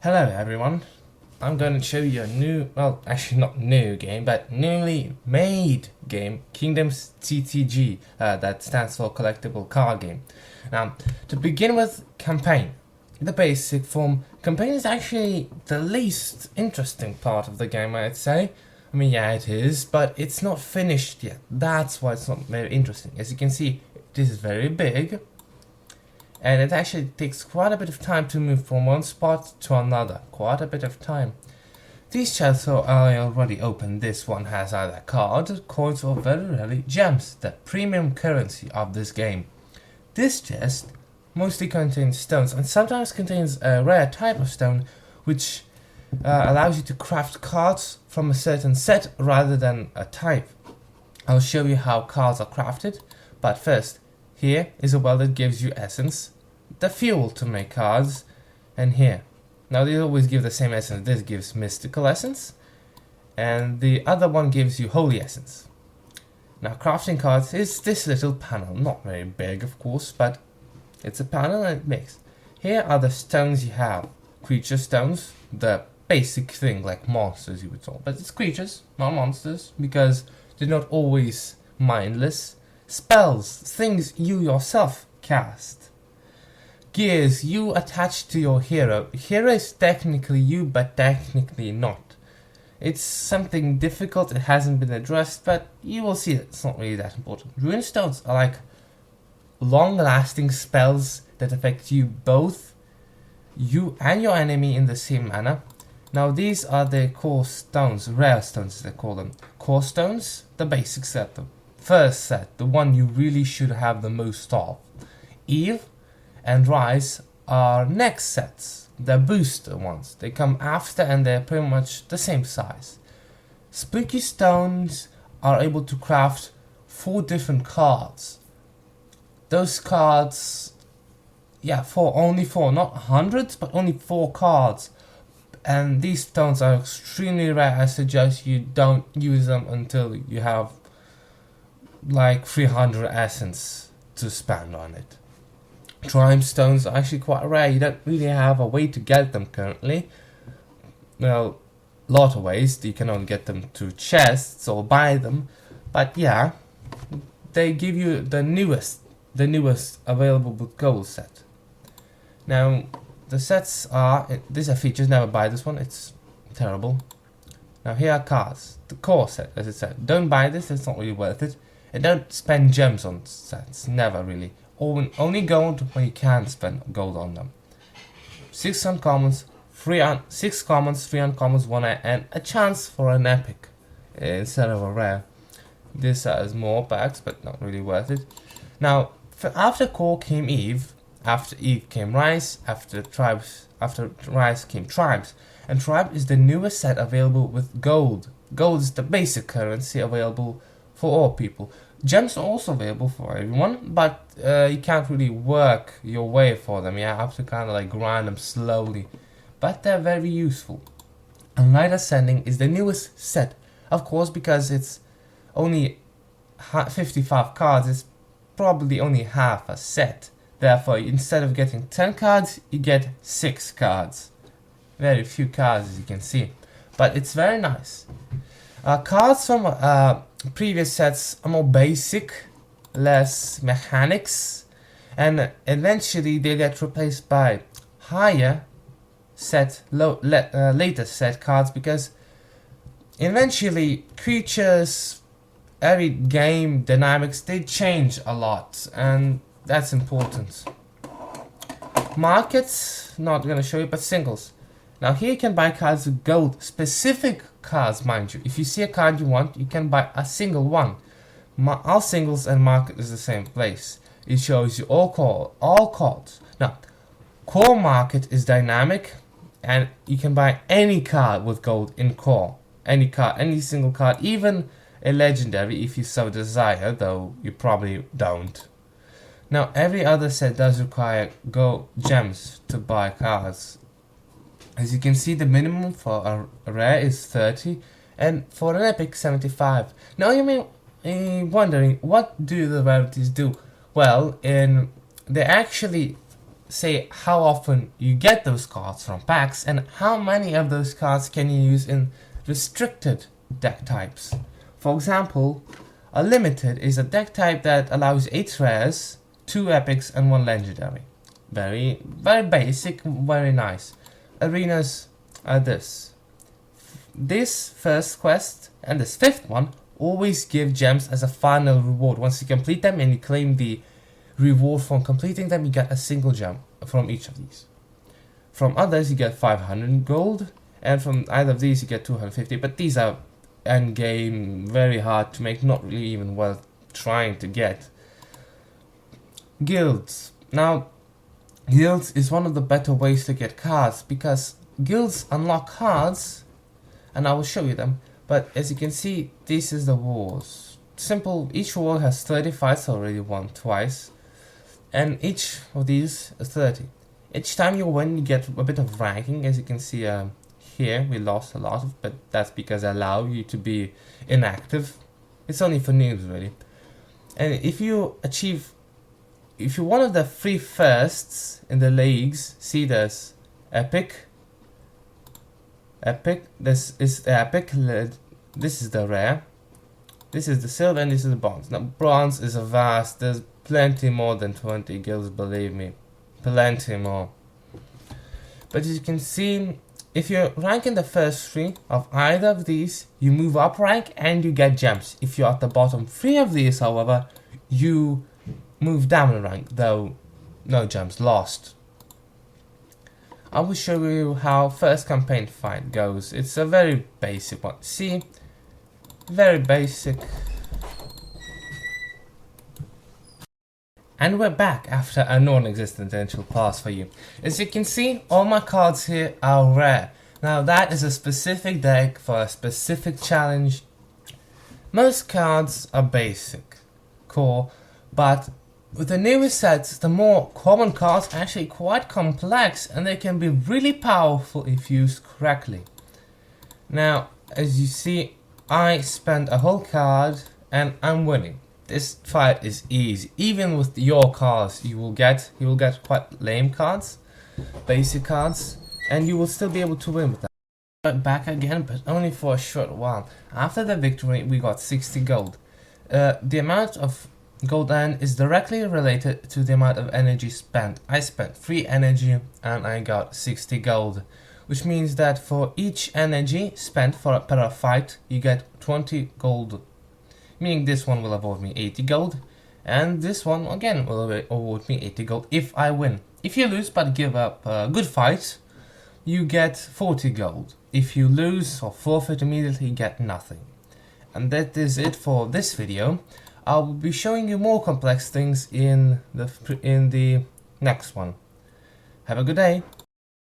Hello everyone, I'm going to show you a new, well actually not new game, but newly made game, KingdomsCCG, that stands for Collectible Card Game. Now, to begin with, campaign. The basic form, campaign is actually the least interesting part of the game, I'd say. I mean, yeah, it is, but it's not finished yet. That's why it's not very interesting. As you can see, this is very big, and it actually takes quite a bit of time to move from one spot to another. Quite a bit of time. These chests are already open. This one has either cards, coins, or very rarely gems, the premium currency of this game. This chest mostly contains stones and sometimes contains a rare type of stone which allows you to craft cards from a certain set rather than a type. I'll show you how cards are crafted, but first, here is a well that gives you essence, the fuel to make cards, and here. Now they always give the same essence. This gives mystical essence, and the other one gives you holy essence. Now crafting cards is this little panel, not very big of course, but it's a panel and it makes. Here are the stones you have. Creature stones, the basic thing like monsters you would call, but it's creatures, not monsters, because they're not always mindless. Spells, things you yourself cast. Gears you attach to your hero. Hero is technically you, but technically not. It's something difficult, it hasn't been addressed, but you will see that it's not really that important. Rune stones are like long-lasting spells that affect you both, you and your enemy in the same manner. Now these are the core stones, rare stones as they call them. Core stones, the basic set, the first set, the one you really should have the most of. Eve and Rise are next sets, the booster ones. They come after and they're pretty much the same size. Spooky stones are able to craft 4 different cards. Those cards, yeah, only 4, not hundreds, but only 4 cards. And these stones are extremely rare. I suggest you don't use them until you have like 300 essence to spend on it. Triumph stones are actually quite rare. You don't really have a way to get them currently. Well, a lot of ways. You can only get them through chests or buy them. But yeah, they give you the newest available with gold set. Now, the sets are, these are features, never buy this one, it's terrible. Now here are cards, the core set as it said. Don't buy this, it's not really worth it. And don't spend gems on sets, never really. Only gold when you can spend gold on them. 6 uncommons, 6 commons, 3 uncommons, 1 rare, and a chance for an epic instead of a rare. This has more packs, but not really worth it. Now, after core came Eve, after Eve came Rise, after Rise came Tribes, and Tribe is the newest set available with gold. Gold is the basic currency available for all people. Gems are also available for everyone, but you can't really work your way for them. You have to kind of like grind them slowly, but they're very useful. And Light Ascending is the newest set, of course, because it's only 55 cards. It's probably only half a set. Therefore, instead of getting 10 cards, you get 6 cards. Very few cards, as you can see, but it's very nice. Cards from previous sets are more basic, less mechanics, and eventually they get replaced by higher set, later set cards, because eventually creatures, every game dynamics, they change a lot, and that's important. Markets, not gonna show you, but singles. Now here you can buy cards with gold, specific cards mind you. If you see a card you want, you can buy a single one. All singles and market is the same place. It shows you all cards. Now, core market is dynamic, and you can buy any card with gold in core. Any card, any single card, even a legendary if you so desire, though you probably don't. Now every other set does require gold gems to buy cards. As you can see, the minimum for a rare is 30, and for an epic 75. Now you may be wondering, what do the rarities do? Well, they actually say how often you get those cards from packs and how many of those cards can you use in restricted deck types. For example, a limited is a deck type that allows 8 rares, 2 epics and 1 legendary. Very basic, very nice. Arenas are this. This first quest and this 5th one always give gems as a final reward. Once you complete them and you claim the reward from completing them, you get a single gem from each of these. From others you get 500 gold, and from either of these you get 250, but these are end game, very hard to make, not really even worth trying to get. Guilds. Now, guilds is one of the better ways to get cards, because guilds unlock cards, and I will show you them, but as you can see, this is the wars. Simple, each war has 30 fights, already won twice, and each of these is 30. Each time you win, you get a bit of ranking. As you can see here, we lost a lot, but that's because I allow you to be inactive. It's only for noobs, really. And if you're one of the 3 firsts in the leagues, see there's epic, this is the epic, this is the rare, this is the silver, and this is the bronze. Now bronze is a vast, there's plenty more than 20 guilds, believe me, plenty more. But as you can see, if you're ranking the first 3 of either of these, you move up rank and you get gems. If you're at the bottom 3 of these, however, you move down in rank, though no gems lost. I will show you how first campaign fight goes. It's a very basic one. See, very basic. And we're back after a non-existent initial pass for you. As you can see, all my cards here are rare. Now that is a specific deck for a specific challenge. Most cards are basic, core, but with the newer sets, the more common cards are actually quite complex, and they can be really powerful if used correctly. Now, as you see, I spent a whole card and I'm winning. This fight is easy. Even with your cards, you will get quite lame cards, basic cards, and you will still be able to win with that. Back again, but only for a short while. After the victory, we got 60 gold. The amount of gold earned is directly related to the amount of energy spent. I spent 3 energy and I got 60 gold, which means that for each energy spent per fight, you get 20 gold. Meaning this one will award me 80 gold, and this one again will award me 80 gold if I win. If you lose but give up a good fight, you get 40 gold. If you lose or forfeit immediately, you get nothing. And that is it for this video. I will be showing you more complex things in the next one. Have a good day.